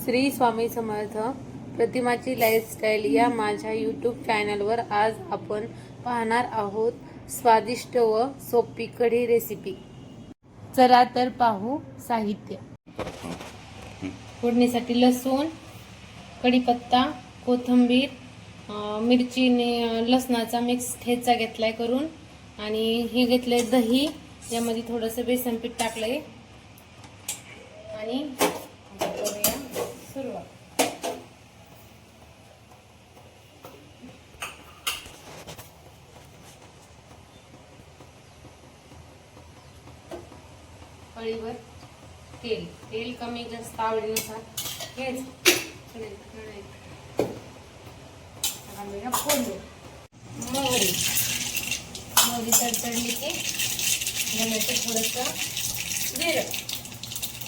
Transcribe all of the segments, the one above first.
Shri Swami Samarth प्रतिमाची lifestyle या माझ्या YouTube चॅनलवर आज आपण पाहणार आहोत स्वादिष्ट व सोपी कढी रेसिपी। चला तर पाहू साहित्य। फोडणीसाठी लसूण, कढीपत्ता, कोथिंबीर, मिरची आणि लसणाचा मिक्स ठेचा घेतलाय करून आणि हे घेतले दही, यामध्ये थोडंसं बेसन पीठ टाकलंय आणि करूया सुरुवात। कढईवर तेल कमी जास्त आवडीनुसार घ्यायचं। फोडणी मोहरी तडतडली की घालायचं थोडंसं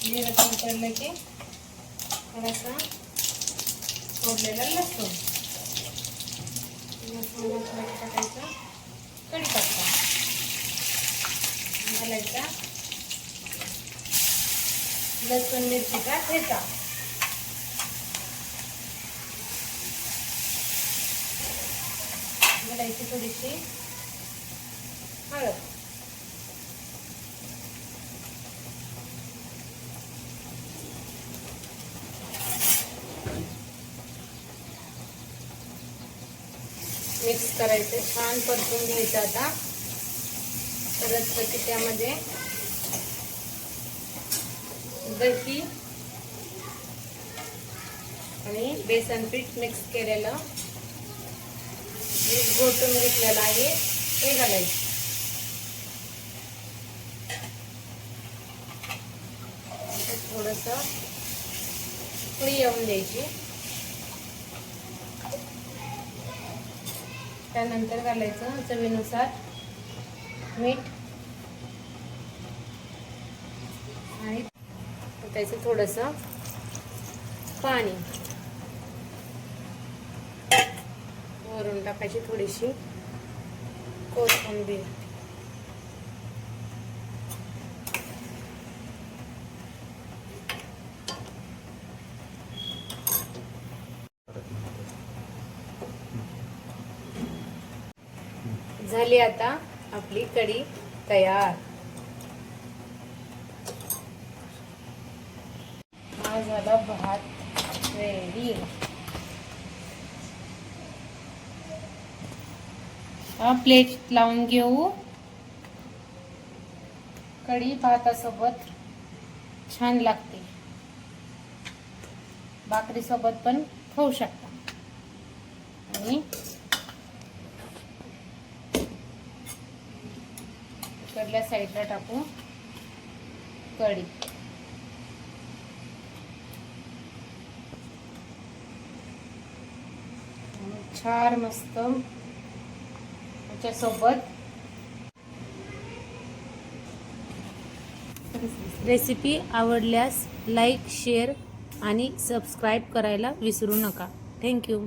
जिरं तडतडलं की थोडासा फोडलेला लसूण टाकायचा, कढीपत्ता घालायचा, लसूण मिरचीचा ठेचा घालायची, थोडीशी हळद, मिक्स करायचं, छान परतून घ्यायचं। आता परतलं की त्यामध्ये दही आणि बेसन पीठ मिक्स केलेलं घोटून घेतलेलं आहे ते घालायचं। थोडंसं उकळी येऊन द्यायची, त्यानंतर घालायचं चवीनुसार मीठ आणि त्याचं थोडंसं पाणी, वरून टाकायची थोडीशी कोथिंबीर, झाली आता आपली कढी तयार। हा झाला भात रेडी। हा प्लेट लावून घेऊ। कढी भातासोबत छान लागते, भाकरी सोबत पण खाऊ शकता। आणि कडल्या साईडला टाकू कढी। छान मस्त त्याच्यासोबत रेसिपी आवडल्यास लाईक, शेअर आणि सबस्क्राईब करायला विसरू नका। थँक्यू।